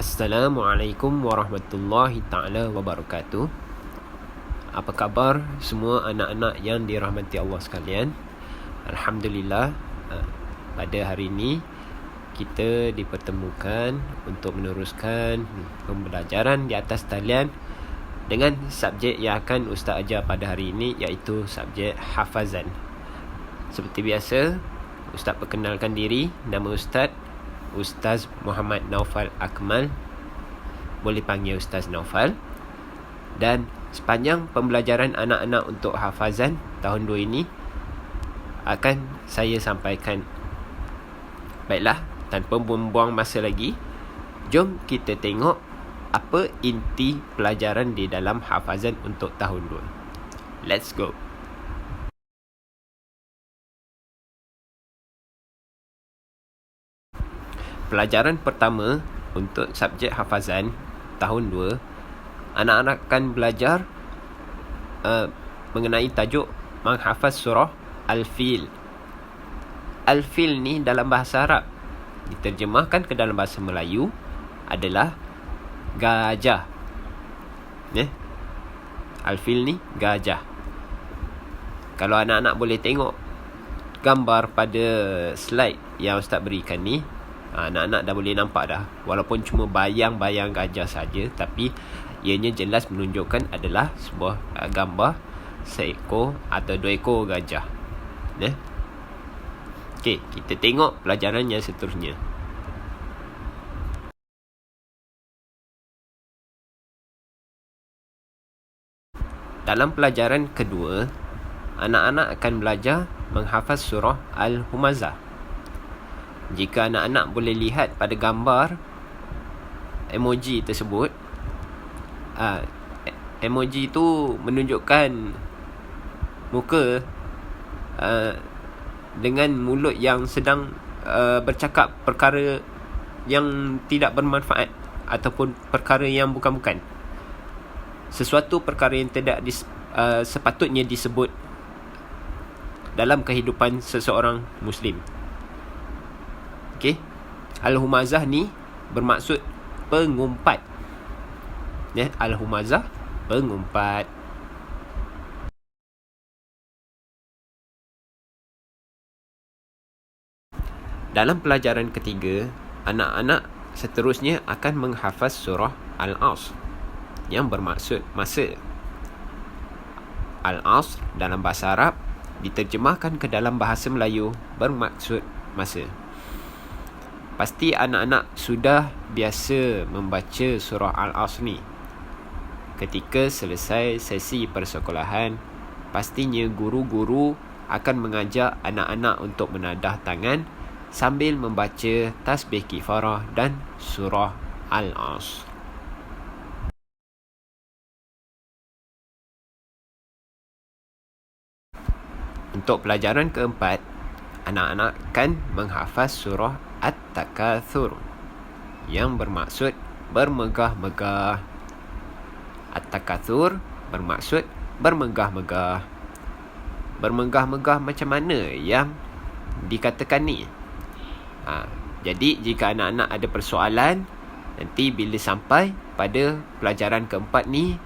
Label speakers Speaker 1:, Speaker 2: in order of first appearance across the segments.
Speaker 1: Assalamualaikum warahmatullahi ta'ala wabarakatuh. Apa khabar semua anak-anak yang dirahmati Allah sekalian? Alhamdulillah, pada hari ini kita dipertemukan untuk meneruskan pembelajaran di atas talian dengan subjek yang akan Ustaz ajar pada hari ini, iaitu subjek hafazan. Seperti biasa, Ustaz perkenalkan diri. Nama Ustaz Muhammad Naufal Akmal, boleh panggil Ustaz Naufal. Dan sepanjang pembelajaran anak-anak untuk hafazan tahun 2 ini akan saya sampaikan. Baiklah, tanpa membuang masa lagi, jom kita tengok apa inti pelajaran di dalam hafazan untuk tahun 2. Let's go. Pelajaran pertama untuk subjek hafazan tahun 2, anak-anak akan belajar mengenai tajuk menghafaz surah Al-Fil. Al-Fil ni dalam bahasa Arab, diterjemahkan ke dalam bahasa Melayu adalah gajah. Al-Fil ni gajah. Kalau anak-anak boleh tengok gambar pada slide yang Ustaz berikan ni, anak-anak dah boleh nampak dah. Walaupun cuma bayang-bayang gajah saja, tapi ianya jelas menunjukkan adalah sebuah gambar seekor atau 2 ekor gajah. Okey, kita tengok pelajaran yang seterusnya. Dalam pelajaran kedua, anak-anak akan belajar menghafaz surah Al-Humazah. Jika anak-anak boleh lihat pada gambar emoji tersebut, emoji itu menunjukkan muka dengan mulut yang sedang bercakap perkara yang tidak bermanfaat ataupun perkara yang bukan-bukan. Sesuatu perkara yang tidak sepatutnya disebut dalam kehidupan seseorang Muslim. Okey, Al-Humazah ni bermaksud pengumpat. Al-Humazah, pengumpat. Dalam pelajaran ketiga, anak-anak seterusnya akan menghafaz surah Al-Asr, yang bermaksud masa. Al-Asr dalam bahasa Arab diterjemahkan ke dalam bahasa Melayu bermaksud masa. Pasti anak-anak sudah biasa membaca surah Al-Asr ni. Ketika selesai sesi persekolahan, pastinya guru-guru akan mengajak anak-anak untuk menadah tangan sambil membaca tasbih kifarah dan surah Al-Asr. Untuk pelajaran keempat, anak-anak akan menghafaz surah At-Takatsur, yang bermaksud bermegah-megah. At-Takatsur bermaksud bermegah-megah. Bermegah-megah macam mana yang dikatakan ni? Jadi jika anak-anak ada persoalan, nanti bila sampai pada pelajaran keempat ni,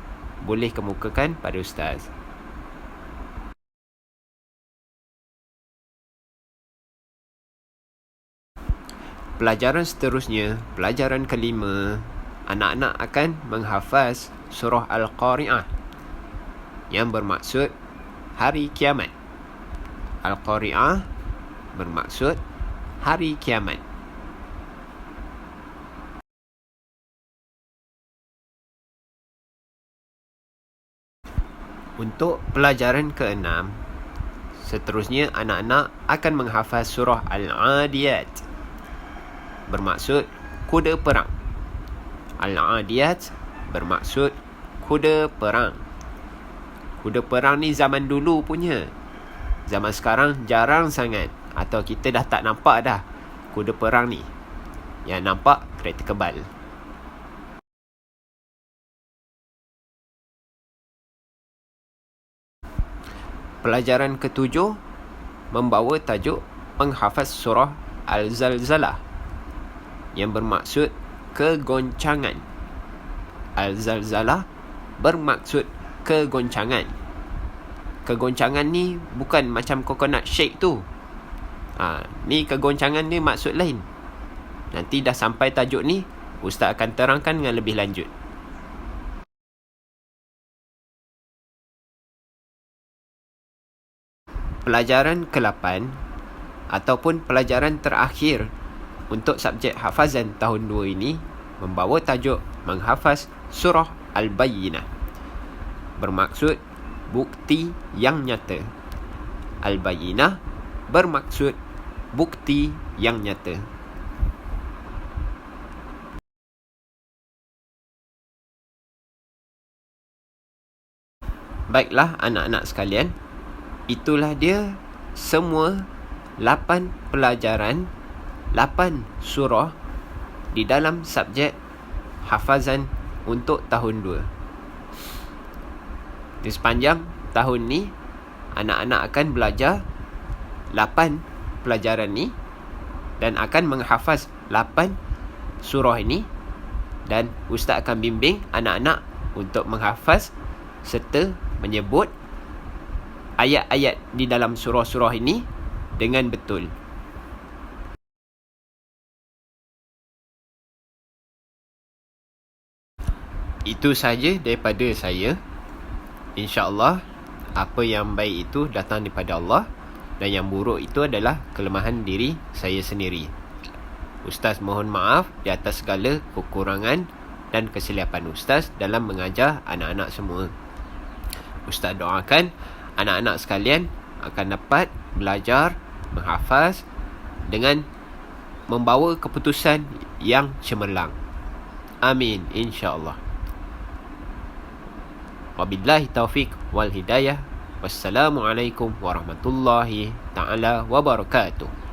Speaker 1: boleh kemukakan pada Ustaz. Pelajaran seterusnya, pelajaran kelima, anak-anak akan menghafaz surah Al-Qari'ah, yang bermaksud hari kiamat. Al-Qari'ah bermaksud hari kiamat. Untuk pelajaran keenam, seterusnya anak-anak akan menghafaz surah Al-Adiyat, bermaksud kuda perang. Al-Adiyat bermaksud kuda perang. Kuda perang ni zaman dulu punya. Zaman sekarang jarang sangat, atau kita dah tak nampak dah kuda perang ni. Yang nampak kereta kebal. Pelajaran ketujuh membawa tajuk menghafaz surah Al-Zalzalah, yang bermaksud kegoncangan. Al-zalzalah bermaksud kegoncangan. Kegoncangan ni bukan macam coconut shake tu. Ni kegoncangan ni maksud lain. Nanti dah sampai tajuk ni, Ustaz akan terangkan dengan lebih lanjut. Pelajaran ke-8 ataupun pelajaran terakhir untuk subjek hafazan tahun 2 ini membawa tajuk menghafaz surah Al-Bayyinah. Bermaksud bukti yang nyata. Al-Bayyinah bermaksud bukti yang nyata. Baiklah anak-anak sekalian, itulah dia semua 8 pelajaran, 8 surah di dalam subjek hafazan untuk tahun 2. Di sepanjang tahun ni, anak-anak akan belajar 8 pelajaran ni dan akan menghafaz 8 surah ini, dan Ustaz akan bimbing anak-anak untuk menghafaz serta menyebut ayat-ayat di dalam surah-surah ini dengan betul. Itu saja daripada saya. InsyaAllah, apa yang baik itu datang daripada Allah, dan yang buruk itu adalah kelemahan diri saya sendiri. Ustaz mohon maaf di atas segala kekurangan dan kesilapan Ustaz dalam mengajar anak-anak semua. Ustaz doakan anak-anak sekalian akan dapat belajar menghafaz dengan membawa keputusan yang cemerlang. Amin, insyaAllah. Wabillahi taufiq wal hidayah. Wassalamualaikum warahmatullahi ta'ala wabarakatuh.